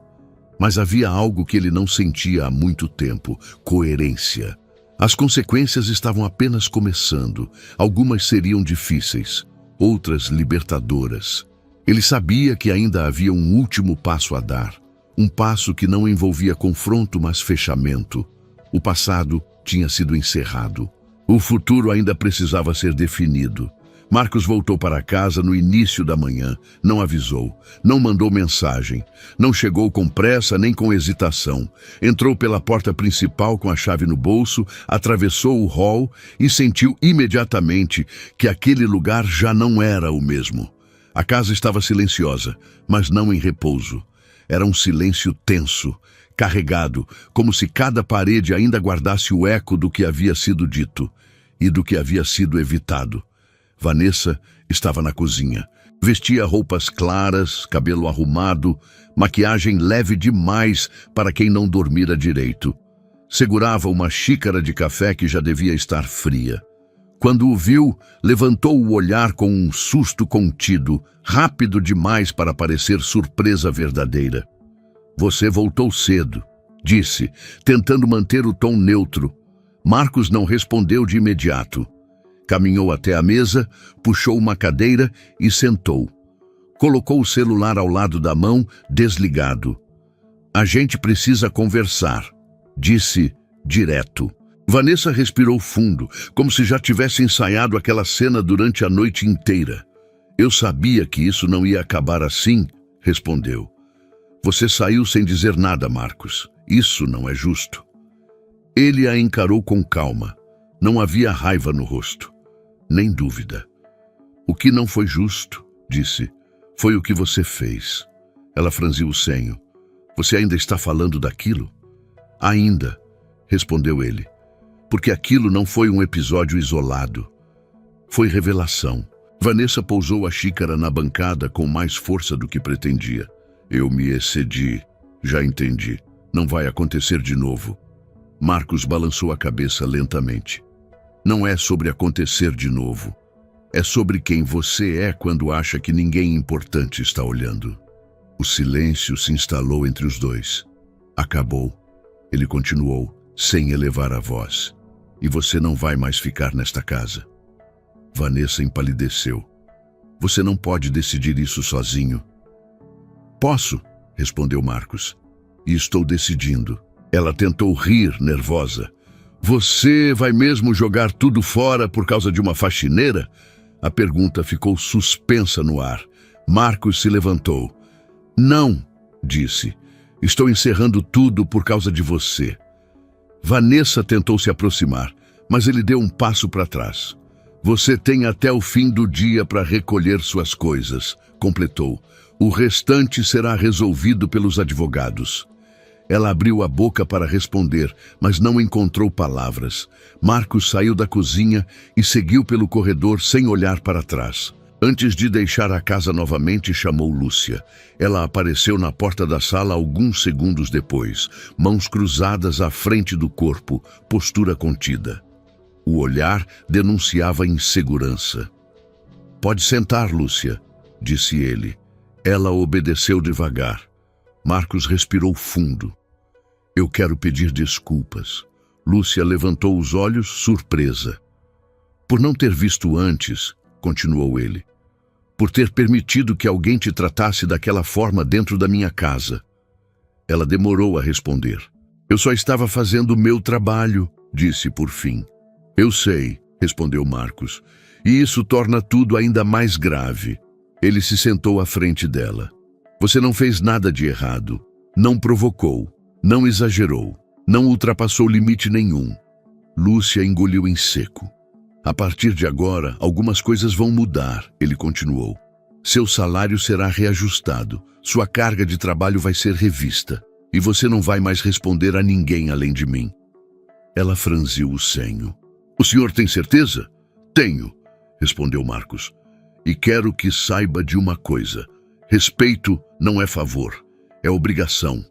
Mas havia algo que ele não sentia há muito tempo: coerência. As consequências estavam apenas começando. Algumas seriam difíceis, outras libertadoras. Ele sabia que ainda havia um último passo a dar. Um passo que não envolvia confronto, mas fechamento. O passado tinha sido encerrado. O futuro ainda precisava ser definido. Marcos voltou para casa no início da manhã. Não avisou, não mandou mensagem. Não chegou com pressa nem com hesitação. Entrou pela porta principal com a chave no bolso, atravessou o hall e sentiu imediatamente que aquele lugar já não era o mesmo. A casa estava silenciosa, mas não em repouso. Era um silêncio tenso, carregado, como se cada parede ainda guardasse o eco do que havia sido dito e do que havia sido evitado. Vanessa estava na cozinha. Vestia roupas claras, cabelo arrumado, maquiagem leve demais para quem não dormira direito. Segurava uma xícara de café que já devia estar fria. Quando o viu, levantou o olhar com um susto contido, rápido demais para parecer surpresa verdadeira. "Você voltou cedo", disse, tentando manter o tom neutro. Marcos não respondeu de imediato. Caminhou até a mesa, puxou uma cadeira e sentou. Colocou o celular ao lado da mão, desligado. "A gente precisa conversar", disse, direto. Vanessa respirou fundo, como se já tivesse ensaiado aquela cena durante a noite inteira. "Eu sabia que isso não ia acabar assim", respondeu. "Você saiu sem dizer nada, Marcos. Isso não é justo." Ele a encarou com calma. Não havia raiva no rosto, nem dúvida. "O que não foi justo", disse, "foi o que você fez." Ela franziu o senho. "Você ainda está falando daquilo?" "Ainda", respondeu ele, "porque aquilo não foi um episódio isolado. Foi revelação." Vanessa pousou a xícara na bancada com mais força do que pretendia. "Eu me excedi. Já entendi. Não vai acontecer de novo." Marcos balançou a cabeça lentamente. "Não é sobre acontecer de novo. É sobre quem você é quando acha que ninguém importante está olhando." O silêncio se instalou entre os dois. "Acabou", ele continuou, sem elevar a voz. "E você não vai mais ficar nesta casa." Vanessa empalideceu. "Você não pode decidir isso sozinho." "Posso", respondeu Marcos. "E estou decidindo." Ela tentou rir, nervosa. "Você vai mesmo jogar tudo fora por causa de uma faxineira?" A pergunta ficou suspensa no ar. Marcos se levantou. "Não", disse. "Estou encerrando tudo por causa de você." Vanessa tentou se aproximar, mas ele deu um passo para trás. "Você tem até o fim do dia para recolher suas coisas", completou. "O restante será resolvido pelos advogados." Ela abriu a boca para responder, mas não encontrou palavras. Marcos saiu da cozinha e seguiu pelo corredor sem olhar para trás. Antes de deixar a casa novamente, chamou Lúcia. Ela apareceu na porta da sala alguns segundos depois, mãos cruzadas à frente do corpo, postura contida. O olhar denunciava insegurança. "Pode sentar, Lúcia", disse ele. Ela obedeceu devagar. Marcos respirou fundo. "Eu quero pedir desculpas." Lúcia levantou os olhos, surpresa. "Por não ter visto antes", continuou ele. "Por ter permitido que alguém te tratasse daquela forma dentro da minha casa." Ela demorou a responder. Eu só estava fazendo o meu trabalho, disse por fim. Eu sei, respondeu Marcos, e isso torna tudo ainda mais grave. Ele se sentou à frente dela. Você não fez nada de errado. Não provocou. Não exagerou. Não ultrapassou limite nenhum. Lúcia engoliu em seco. A partir de agora, algumas coisas vão mudar, ele continuou. Seu salário será reajustado. Sua carga de trabalho vai ser revista. E você não vai mais responder a ninguém além de mim. Ela franziu o senho. O senhor tem certeza? Tenho, respondeu Marcos. E quero que saiba de uma coisa. Respeito não é favor, é obrigação.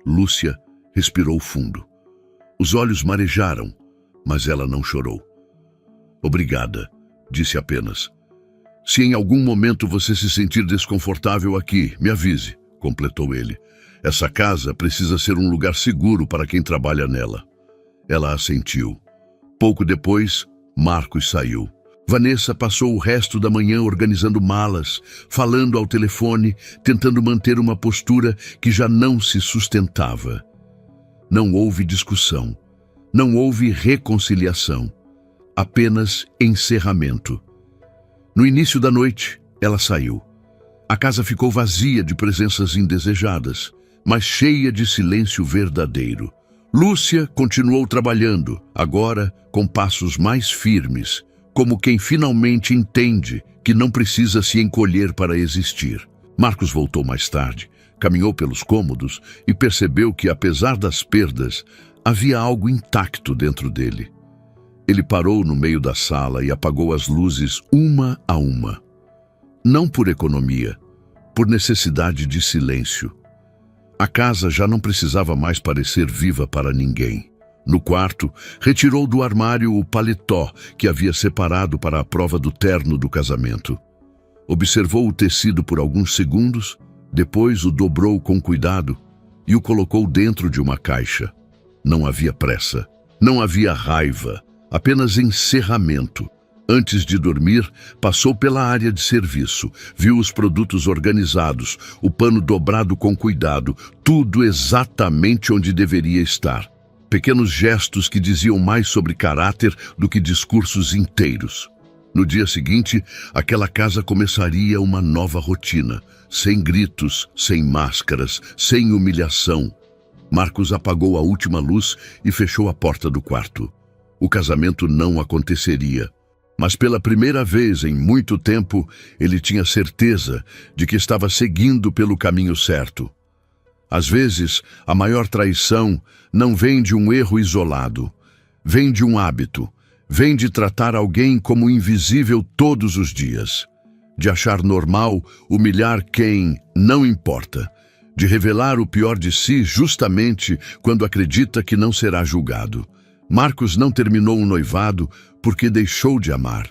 Lúcia respirou fundo. Os olhos marejaram, mas ela não chorou. Obrigada, disse apenas. Se em algum momento você se sentir desconfortável aqui, me avise, completou ele. Essa casa precisa ser um lugar seguro para quem trabalha nela. Ela assentiu. Pouco depois, Marcos saiu. Vanessa passou o resto da manhã organizando malas, falando ao telefone, tentando manter uma postura que já não se sustentava. Não houve discussão. Não houve reconciliação. Apenas encerramento. No início da noite, ela saiu. A casa ficou vazia de presenças indesejadas, mas cheia de silêncio verdadeiro. Lúcia continuou trabalhando, agora com passos mais firmes, como quem finalmente entende que não precisa se encolher para existir. Marcos voltou mais tarde, caminhou pelos cômodos e percebeu que, apesar das perdas, havia algo intacto dentro dele. Ele parou no meio da sala e apagou as luzes uma a uma. Não por economia, por necessidade de silêncio. A casa já não precisava mais parecer viva para ninguém. No quarto, retirou do armário o paletó que havia separado para a prova do terno do casamento. Observou o tecido por alguns segundos, depois o dobrou com cuidado e o colocou dentro de uma caixa. Não havia pressa, não havia raiva, apenas encerramento. Antes de dormir, passou pela área de serviço, viu os produtos organizados, o pano dobrado com cuidado, tudo exatamente onde deveria estar. Pequenos gestos que diziam mais sobre caráter do que discursos inteiros. No dia seguinte, aquela casa começaria uma nova rotina, sem gritos, sem máscaras, sem humilhação. Marcos apagou a última luz e fechou a porta do quarto. O casamento não aconteceria. Mas pela primeira vez em muito tempo, ele tinha certeza de que estava seguindo pelo caminho certo. Às vezes, a maior traição não vem de um erro isolado, vem de um hábito, vem de tratar alguém como invisível todos os dias, de achar normal humilhar quem não importa, de revelar o pior de si justamente quando acredita que não será julgado. Marcos não terminou um noivado porque deixou de amar.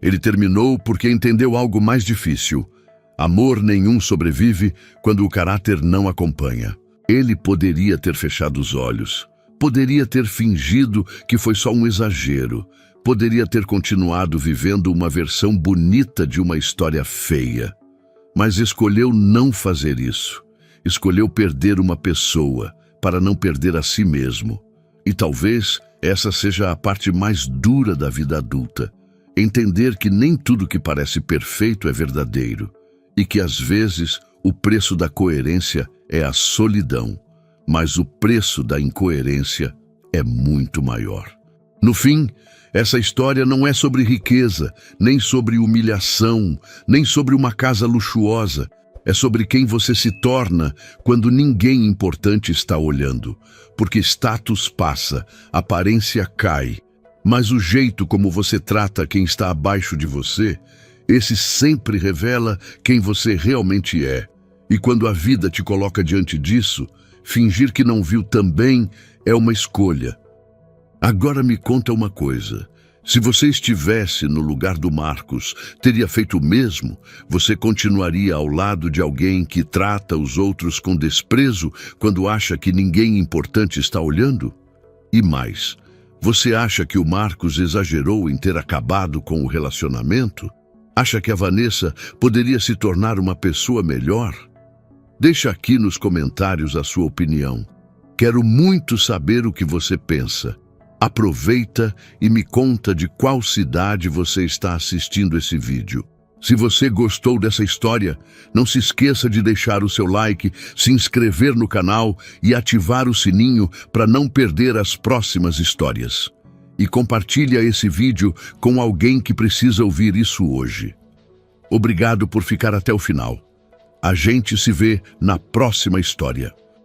Ele terminou porque entendeu algo mais difícil. Amor nenhum sobrevive quando o caráter não acompanha. Ele poderia ter fechado os olhos, poderia ter fingido que foi só um exagero, poderia ter continuado vivendo uma versão bonita de uma história feia. Mas escolheu não fazer isso. Escolheu perder uma pessoa para não perder a si mesmo. E talvez essa seja a parte mais dura da vida adulta. Entender que nem tudo que parece perfeito é verdadeiro e que às vezes o preço da coerência é a solidão, mas o preço da incoerência é muito maior. No fim, essa história não é sobre riqueza, nem sobre humilhação, nem sobre uma casa luxuosa. É sobre quem você se torna quando ninguém importante está olhando. Porque status passa, aparência cai. Mas o jeito como você trata quem está abaixo de você, esse sempre revela quem você realmente é. E quando a vida te coloca diante disso, fingir que não viu também é uma escolha. Agora me conta uma coisa. Se você estivesse no lugar do Marcos, teria feito o mesmo? Você continuaria ao lado de alguém que trata os outros com desprezo quando acha que ninguém importante está olhando? E mais, você acha que o Marcos exagerou em ter acabado com o relacionamento? Acha que a Vanessa poderia se tornar uma pessoa melhor? Deixa aqui nos comentários a sua opinião. Quero muito saber o que você pensa. Aproveita e me conta de qual cidade você está assistindo esse vídeo. Se você gostou dessa história, não se esqueça de deixar o seu like, se inscrever no canal e ativar o sininho para não perder as próximas histórias. E compartilha esse vídeo com alguém que precisa ouvir isso hoje. Obrigado por ficar até o final. A gente se vê na próxima história.